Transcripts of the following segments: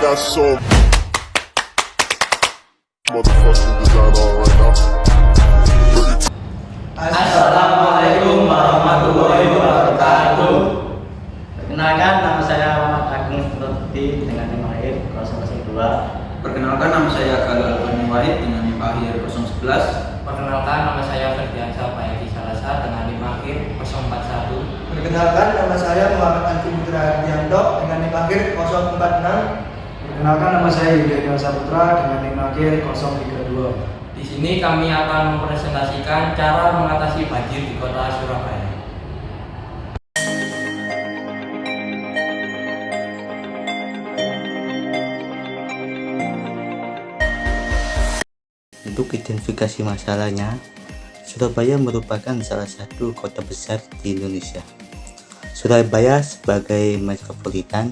got so motherfucking design on right now. Assalamualaikum warahmatullahi wabarakatuh. Perkenalkan, nama saya Muhammad Agung Lutfi dengan NIM akhir 002. Perkenalkan, nama saya Gagal Alfani Wahid dengan NIM akhir 011. Perkenalkan, nama saya Ferdiansyah Payati Salasa dengan NIM akhir 041. Perkenalkan, nama saya Muhammad Anfi Putra Ardianto dengan NIM akhir 046. Perkenalkan, nama saya Yudhya Saputra dengan NIM akhir 032. Di sini kami akan mempresentasikan cara mengatasi banjir di Kota Surabaya. Untuk identifikasi masalahnya, Surabaya merupakan salah satu kota besar di Indonesia. Surabaya sebagai metropolitan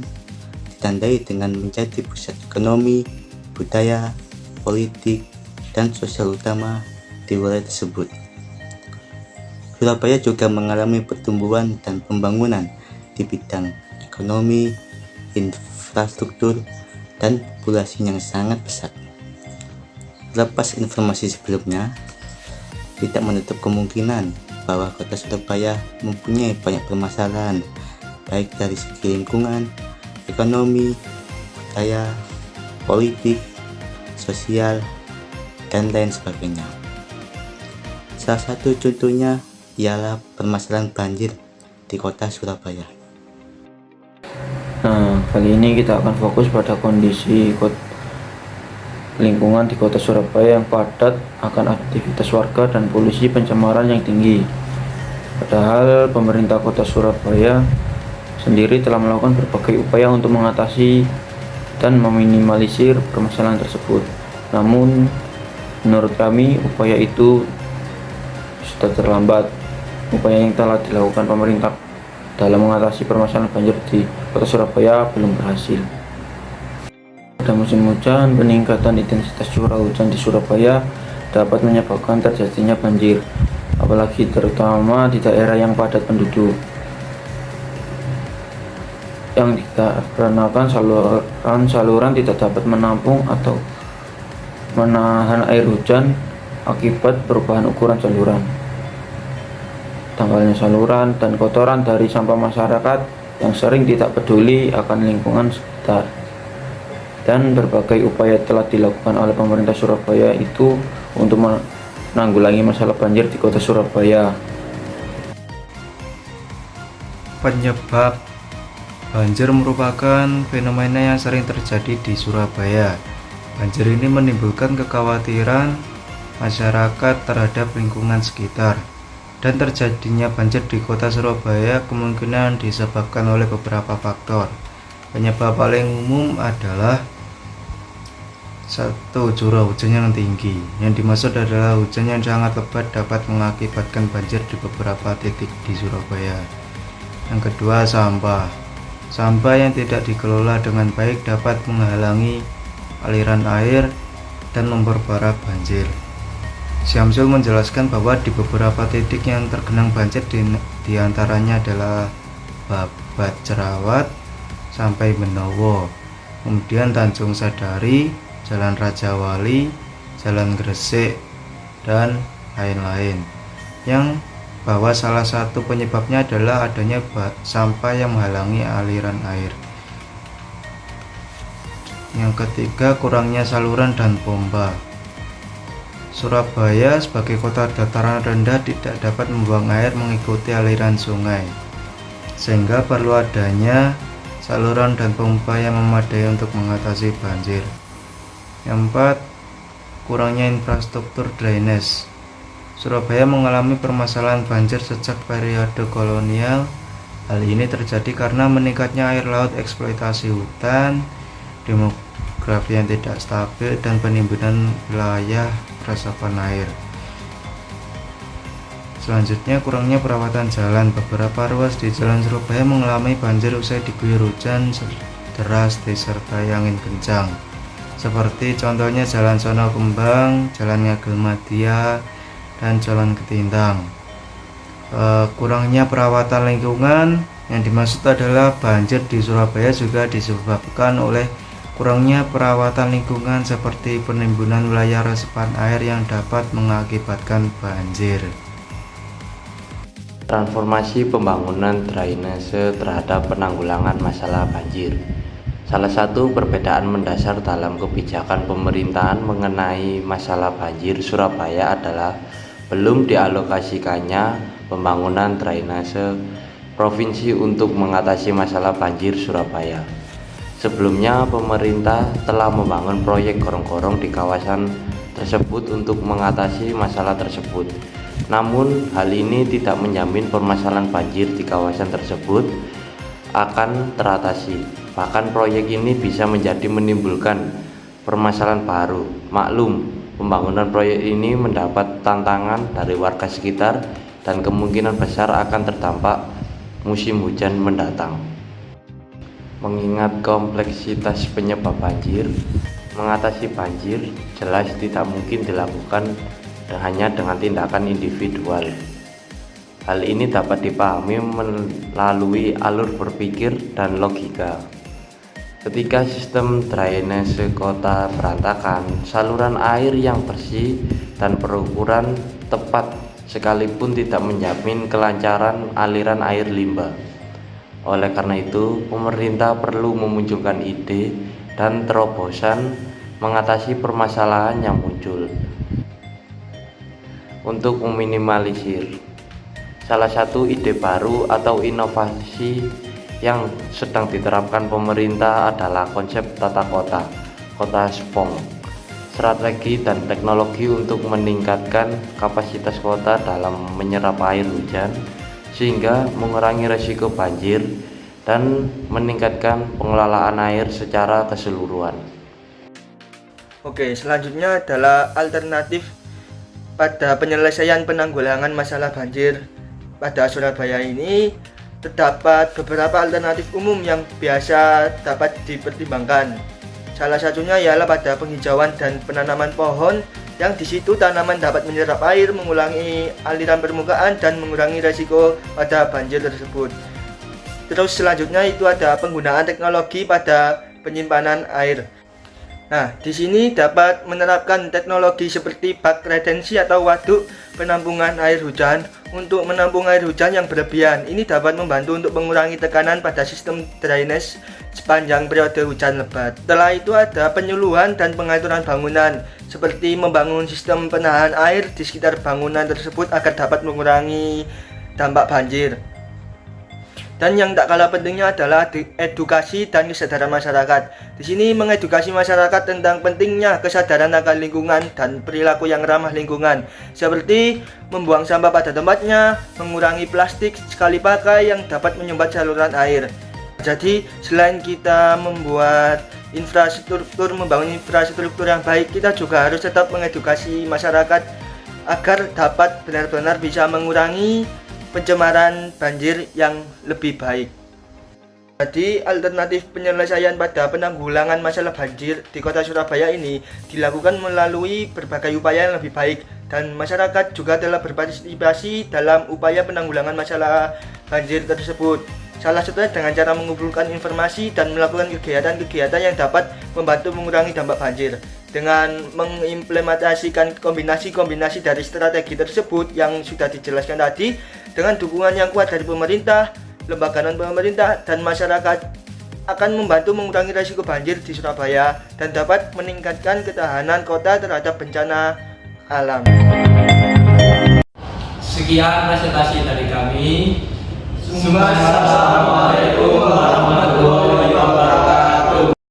ditandai dengan menjadi pusat ekonomi, budaya, politik, dan sosial utama di wilayah tersebut. Surabaya juga mengalami pertumbuhan dan pembangunan di bidang ekonomi, infrastruktur, dan populasi yang sangat besar. Lepas informasi sebelumnya, tidak menutup kemungkinan bahwa kota Surabaya mempunyai banyak permasalahan, baik dari segi lingkungan, ekonomi, budaya, politik, sosial, dan lain sebagainya. Salah satu contohnya ialah permasalahan banjir di kota Surabaya. Nah, kali ini kita akan fokus pada kondisi lingkungan di kota Surabaya yang padat akan aktivitas warga dan polusi pencemaran yang tinggi. Padahal pemerintah kota Surabaya sendiri telah melakukan berbagai upaya untuk mengatasi dan meminimalisir permasalahan tersebut. Namun, menurut kami upaya itu sudah terlambat. Upaya yang telah dilakukan pemerintah dalam mengatasi permasalahan banjir di kota Surabaya belum berhasil. Pada musim hujan, peningkatan intensitas curah hujan di Surabaya dapat menyebabkan terjadinya banjir, apalagi terutama di daerah yang padat penduduk. Yang dikarenakan saluran tidak dapat menampung atau menahan air hujan akibat perubahan ukuran saluran, tanggalnya saluran, dan kotoran dari sampah masyarakat yang sering tidak peduli akan lingkungan sekitar. Dan berbagai upaya telah dilakukan oleh pemerintah Surabaya itu untuk menanggulangi masalah banjir di kota Surabaya. Penyebab banjir merupakan fenomena yang sering terjadi di Surabaya. Banjir ini menimbulkan kekhawatiran masyarakat terhadap lingkungan sekitar, dan terjadinya banjir di kota Surabaya kemungkinan disebabkan oleh beberapa faktor. Penyebab paling umum adalah 1. Curah hujan yang tinggi. Yang dimaksud adalah hujan yang sangat lebat dapat mengakibatkan banjir di beberapa titik di Surabaya. Yang kedua, sampah. Sampah yang tidak dikelola dengan baik dapat menghalangi aliran air dan memperparah banjir. Syamsul menjelaskan bahwa di beberapa titik yang tergenang banjir di antaranya adalah Babat Jerawat sampai Benowo, kemudian Tanjung Sadari, Jalan Raja Wali, Jalan Gresik, dan lain-lain. Yang bahwa salah satu penyebabnya adalah adanya sampah yang menghalangi aliran air. Yang ketiga, kurangnya saluran dan pompa. Surabaya sebagai kota dataran rendah tidak dapat membuang air mengikuti aliran sungai, sehingga perlu adanya saluran dan pompa yang memadai untuk mengatasi banjir. Yang keempat, kurangnya infrastruktur drainase. Surabaya mengalami permasalahan banjir sejak periode kolonial. Hal ini terjadi karena meningkatnya air laut, eksploitasi hutan, demografi yang tidak stabil, dan penimbunan wilayah resapan air. Selanjutnya, kurangnya perawatan jalan. Beberapa ruas di jalan Surabaya mengalami banjir usai diguyur hujan deras disertai angin kencang, seperti contohnya Jalan Sono Kembang, Jalan Ngagel Madya, dan Jalan Ketintang. Kurangnya perawatan lingkungan. Yang dimaksud adalah banjir di Surabaya juga disebabkan oleh kurangnya perawatan lingkungan seperti penimbunan wilayah resapan air yang dapat mengakibatkan banjir. Transformasi pembangunan drainase terhadap penanggulangan masalah banjir. Salah satu perbedaan mendasar dalam kebijakan pemerintahan mengenai masalah banjir Surabaya adalah belum dialokasikannya pembangunan drainase provinsi untuk mengatasi masalah banjir Surabaya. Sebelumnya, pemerintah telah membangun proyek gorong-gorong di kawasan tersebut untuk mengatasi masalah tersebut. Namun, hal ini tidak menjamin permasalahan banjir di kawasan tersebut akan teratasi. Bahkan proyek ini bisa menimbulkan permasalahan baru. Maklum, pembangunan proyek ini mendapat tantangan dari warga sekitar dan kemungkinan besar akan terdampak musim hujan mendatang. Mengingat kompleksitas penyebab banjir, mengatasi banjir jelas tidak mungkin dilakukan hanya dengan tindakan individual. Hal ini dapat dipahami melalui alur berpikir dan logika. Ketika sistem drainase kota berantakan, saluran air yang bersih dan berukuran tepat sekalipun tidak menjamin kelancaran aliran air limbah. Oleh karena itu, pemerintah perlu memunculkan ide dan terobosan mengatasi permasalahan yang muncul. Untuk meminimalisir, salah satu ide baru atau inovasi yang sedang diterapkan pemerintah adalah konsep tata kota, kota Spong. Strategi dan teknologi untuk meningkatkan kapasitas kota dalam menyerap air hujan sehingga mengurangi risiko banjir dan meningkatkan pengelolaan air secara keseluruhan. Oke, selanjutnya adalah alternatif pada penyelesaian penanggulangan masalah banjir pada Surabaya ini. Terdapat beberapa alternatif umum yang biasa dapat dipertimbangkan. Salah satunya ialah pada penghijauan dan penanaman pohon, yang di situ tanaman dapat menyerap air, mengurangi aliran permukaan, dan mengurangi risiko pada banjir tersebut. Terus selanjutnya itu ada penggunaan teknologi pada penyimpanan air. Nah, di sini dapat menerapkan teknologi seperti bak retensi atau waduk penampungan air hujan untuk menampung air hujan yang berlebihan. Ini dapat membantu untuk mengurangi tekanan pada sistem drainase sepanjang periode hujan lebat. Setelah itu ada penyuluhan dan pengaturan bangunan, seperti membangun sistem penahan air di sekitar bangunan tersebut agar dapat mengurangi dampak banjir. Dan yang tak kalah pentingnya adalah edukasi dan kesadaran masyarakat. Di sini mengedukasi masyarakat tentang pentingnya kesadaran akan lingkungan dan perilaku yang ramah lingkungan, seperti membuang sampah pada tempatnya, mengurangi plastik sekali pakai yang dapat menyumbat saluran air. Jadi, selain kita membuat membangun infrastruktur yang baik, kita juga harus tetap mengedukasi masyarakat agar dapat benar-benar bisa mengurangi pencemaran banjir yang lebih baik. Jadi alternatif penyelesaian pada penanggulangan masalah banjir di kota Surabaya ini dilakukan melalui berbagai upaya yang lebih baik, dan masyarakat juga telah berpartisipasi dalam upaya penanggulangan masalah banjir tersebut. Salah satunya dengan cara mengumpulkan informasi dan melakukan kegiatan-kegiatan yang dapat membantu mengurangi dampak banjir. Dengan mengimplementasikan kombinasi-kombinasi dari strategi tersebut yang sudah dijelaskan tadi, dengan dukungan yang kuat dari pemerintah, lembaga non-pemerintah, dan masyarakat, akan membantu mengurangi risiko banjir di Surabaya dan dapat meningkatkan ketahanan kota terhadap bencana alam. Sekian presentasi dari kami. Sumber